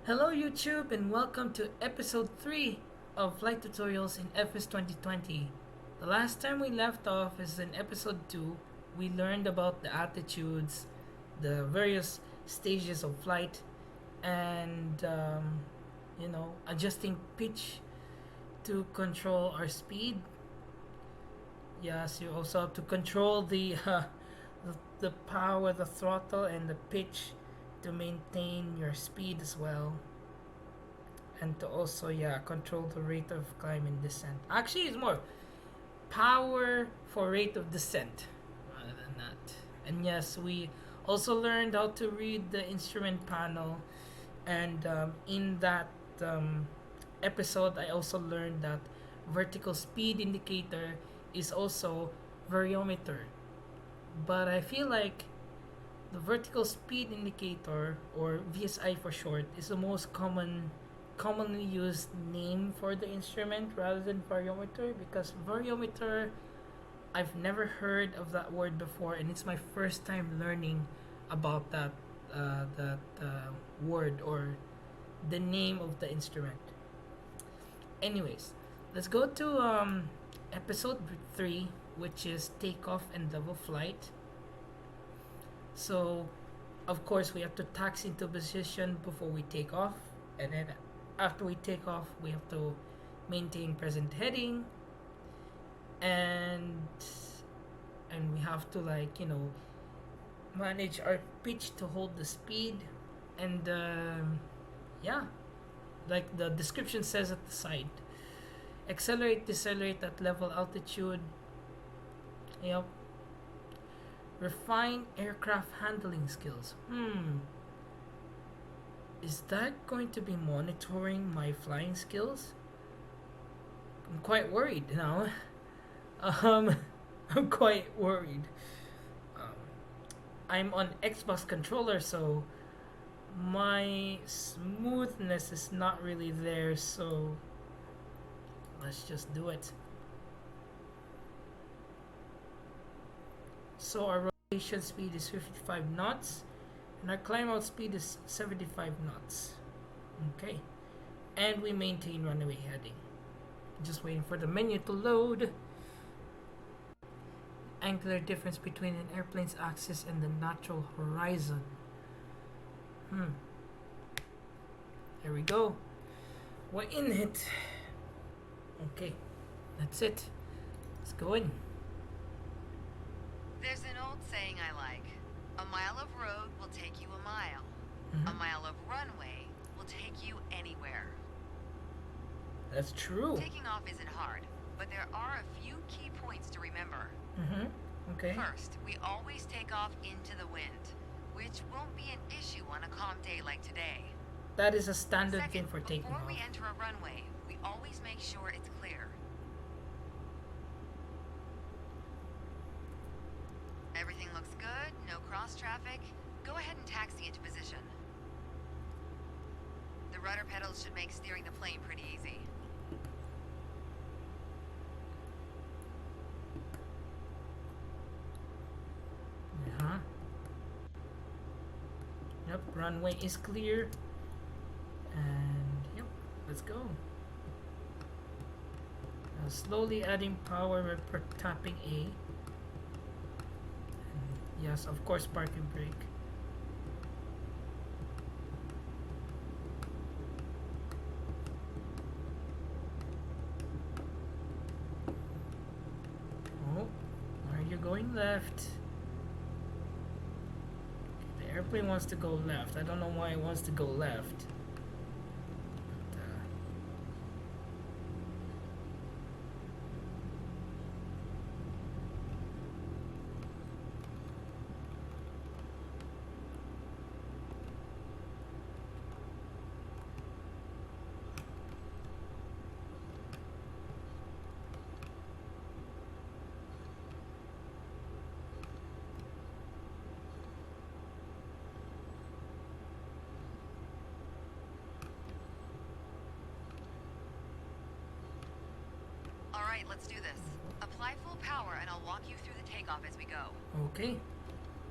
Hello YouTube and welcome to episode 3 of Flight Tutorials in FS2020. The last time we left off is in episode 2. We learned about the altitudes, the various stages of flight, and adjusting pitch to control our speed. Yes, you also have to control the power, the throttle, and the pitch to maintain your speed as well, and to also control the rate of climb and descent. Actually, it's more power for rate of descent rather than that. And yes, we also learned how to read the instrument panel, and in that episode I also learned that vertical speed indicator is also variometer, but I feel like the vertical speed indicator, or VSI for short, is the most commonly used name for the instrument rather than variometer, because variometer, I've never heard of that word before, and it's my first time learning about that word or the name of the instrument. Anyways, let's go to episode 3, which is takeoff and level flight. So, of course, we have to taxi into position before we take off, and then after we take off, we have to maintain present heading, and we have to manage our pitch to hold the speed, and like the description says at the side, accelerate, decelerate at level altitude. Yep. Refine aircraft handling skills. Is that going to be monitoring my flying skills? I'm quite worried now. I'm quite worried. I'm on Xbox controller, so my smoothness is not really there, so let's just do it. So our rotation speed is 55 knots, and our climb out speed is 75 knots. Okay, and we maintain runway heading. Just waiting for the menu to load. Angular difference between an airplane's axis and the natural horizon. There we go. We're in it. Okay, that's it. Let's go in. There's an old saying I like. A mile of road will take you a mile. A mile of runway will take you anywhere. That's true. Taking off isn't hard, but there are a few key points to remember. Okay. First, we always take off into the wind, which won't be an issue on a calm day like today. That is a standard Second, thing for taking before off. we enter a runway, we always make sure it's clear. Everything looks good, no cross traffic. Go ahead and taxi into position. The rudder pedals should make steering the plane pretty easy. Yep, runway is clear. And yep, let's go. Slowly adding power by tapping A. And yes, of course, park and brake. Oh, are you going left? The airplane wants to go left. I don't know why it wants to go left. Alright, let's do this. Apply full power and I'll walk you through the takeoff as we go. Okay.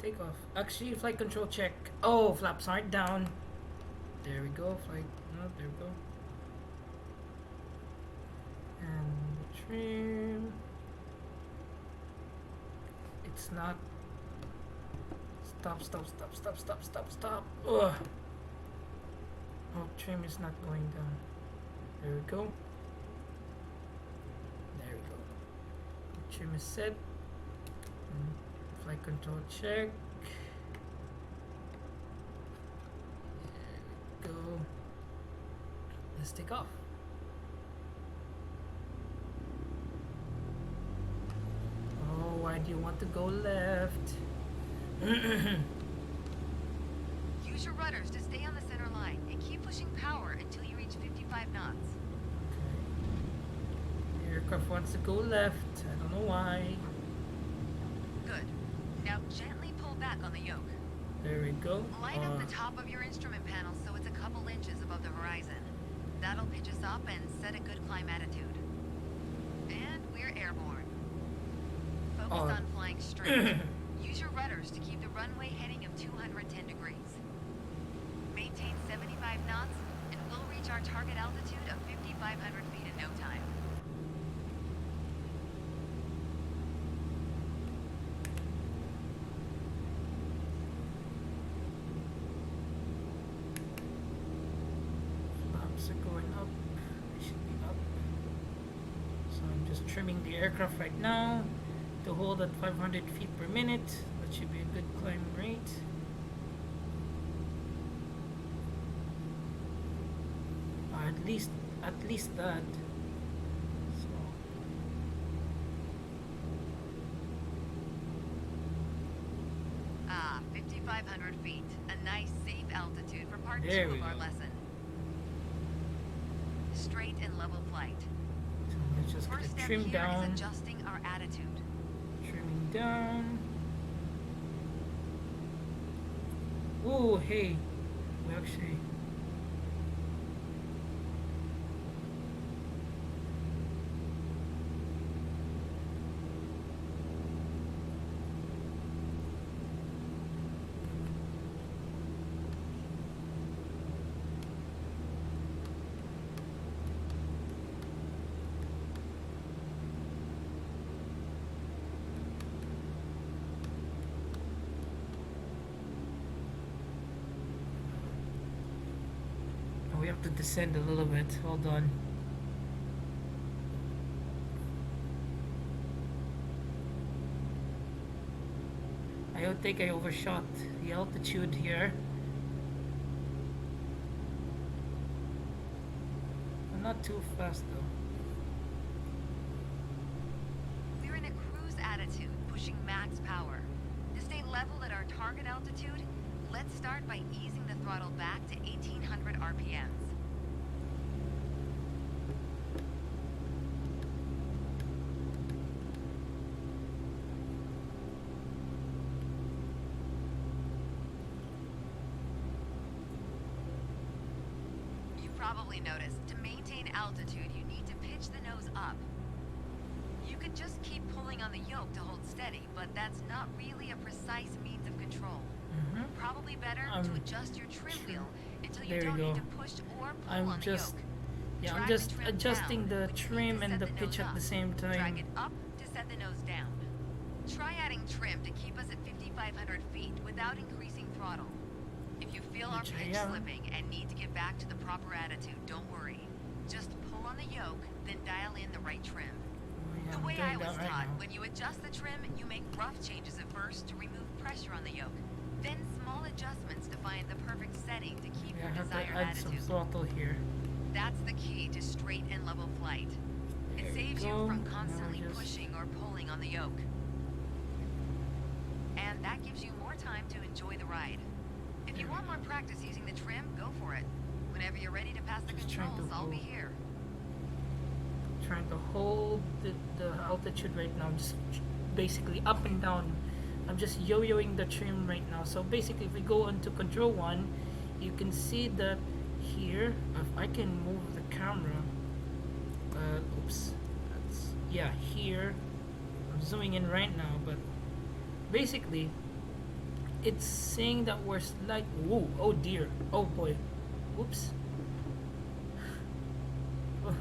Takeoff. Actually, flight control check. Oh, flaps aren't down. There we go. Flight. No, there we go. And the trim. It's not. Stop, stop, stop, stop, stop, stop, stop. Ugh. Oh, trim is not going down. There we go. There we go. The trim is set. Flight control check. There we go. Let's take off. Oh, why do you want to go left? Use your rudders to stay on the center line and keep pushing power until you reach 55 knots. Okay. The aircraft wants to go left. I don't know why. Good. Now gently pull back on the yoke. There we go. Line up the top of your instrument panel so it's a couple inches above the horizon. That'll pitch us up and set a good climb attitude. And we're airborne. Focus on flying straight. Use your rudders to keep the runway heading of 210 degrees. Maintain 75 knots and we'll reach our target altitude of 5,500 feet in no time. Flaps are going up. They should be up. So I'm just trimming the aircraft right now to hold at 500 feet per minute. That should be a good climb rate. At least that. So 5,500 feet. A nice safe altitude for part There 2 we of our go. lesson. Straight and level flight. So let's just First gonna step trim here down. is adjusting our attitude. Trimming down. Oh, hey. We actually. We have to descend a little bit. Hold on. I don't think I overshot the altitude here. I'm not too fast though. We're in a cruise attitude, pushing max power. To stay level at our target altitude, let's start by easing the throttle back to 1,800 RPMs. You've probably noticed, to maintain altitude, you need to pitch the nose up. You could just keep pulling on the yoke to hold steady, but that's not really a precise means of control. Probably better to adjust your trim wheel until you There don't you need go. to push or pull I'm on just the yoke. Yeah, I'm Drag just the trim adjusting down, the which trim means to and set the the pitch nose at the up. same Drag time. it up to set the nose down. Try adding trim to keep us at 5,500 feet without increasing throttle. If you feel our Which I pitch am. slipping and need to get back to the proper attitude, don't worry. Just pull on the yoke, then dial in the right trim. Oh, yeah, The I'm way doing I was that right taught, now. when you adjust the trim, you make rough changes at first to remove pressure on the yoke. Then small adjustments to find the perfect setting to keep Yeah, I your have to desired add some attitude. throttle here. That's the key to straight and level flight. There It we saves you go. from Now constantly just- pushing or pulling on the yoke. And that gives you more time to enjoy the ride. If you There want we more practice using the trim, go for it. Whenever you're ready to pass the Just trying to controls, I'll be hold. here. Trying to hold the altitude right now, just basically up and down. I'm just yo-yoing the trim right now. So basically, if we go into control 1, you can see that here, if I can move the camera, oops, yeah, here, I'm zooming in right now, but basically, it's saying that we're like, whoa, oh dear, oh boy, Oops. Oh,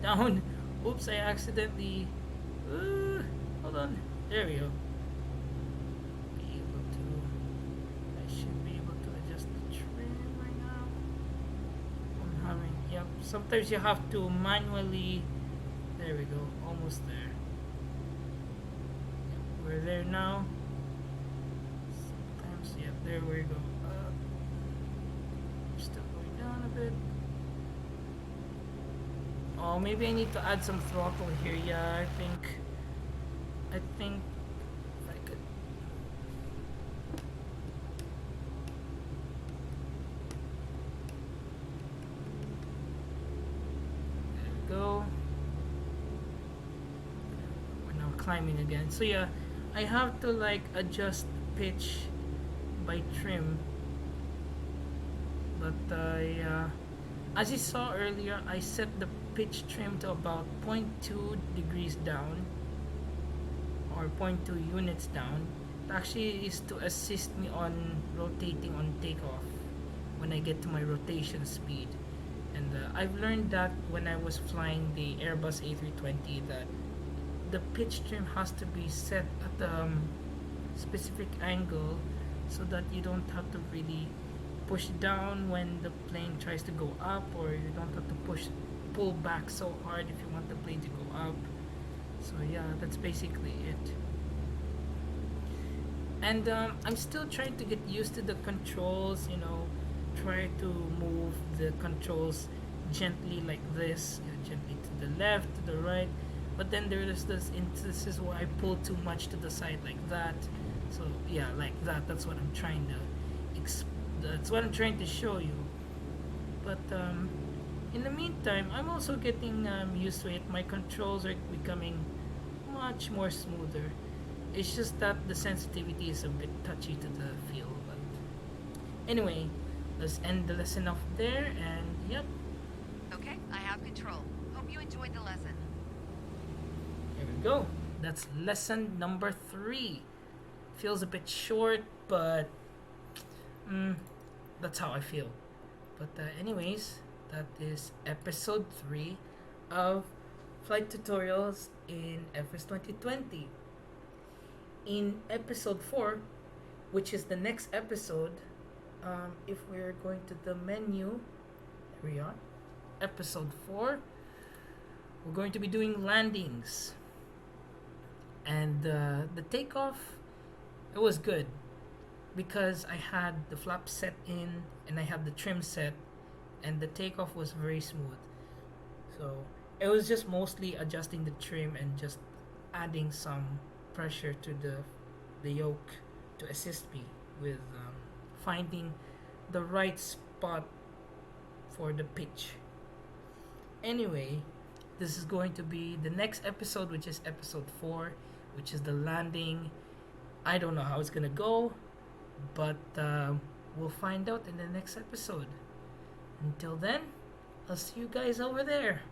down. Oops, I accidentally. Hold on. There we go. I should be able to adjust the trim right now. I'm having. Yep. Sometimes you have to manually. There we go. Almost there. Yep, we're there now. Sometimes, yep. There we go. Still going down a bit. Oh, maybe I need to add some throttle here. Yeah, I think if I could. There we go. We're now climbing again. So yeah, I have to like adjust pitch by trim. But as you saw earlier, I set the pitch trim to about 0.2 degrees down, or 0.2 units down. It actually is to assist me on rotating on takeoff when I get to my rotation speed. And I've learned that when I was flying the Airbus A320 that the pitch trim has to be set at a specific angle so that you don't have to really push down when the plane tries to go up, or you don't have to pull back so hard if you want the plane to go up. So yeah, that's basically it. And I'm still trying to get used to the controls, you know, try to move the controls gently like this, you know, gently to the left, to the right. But then there is this instances where I pull too much to the side like that. So yeah, like that. That's what I'm trying to show you. But in the meantime, I'm also getting used to it. My controls are becoming much more smoother. It's just that the sensitivity is a bit touchy to the feel. But anyway, let's end the lesson off there. And yep, Okay, I have control. Hope you enjoyed the lesson. here we go. That's lesson number 3. Feels a bit short, but that's how I feel. But anyways, that is episode 3 of flight tutorials in FS2020. In episode 4, which is the next episode, if we're going to the menu, here we are, episode 4, we're going to be doing landings. And the takeoff, it was good because I had the flap set in and I had the trim set, and the takeoff was very smooth. So it was just mostly adjusting the trim and just adding some pressure to the yoke to assist me with finding the right spot for the pitch. Anyway, this is going to be the next episode, which is episode 4, which is the landing. I don't know how it's gonna go, but we'll find out in the next episode. Until then, I'll see you guys over there.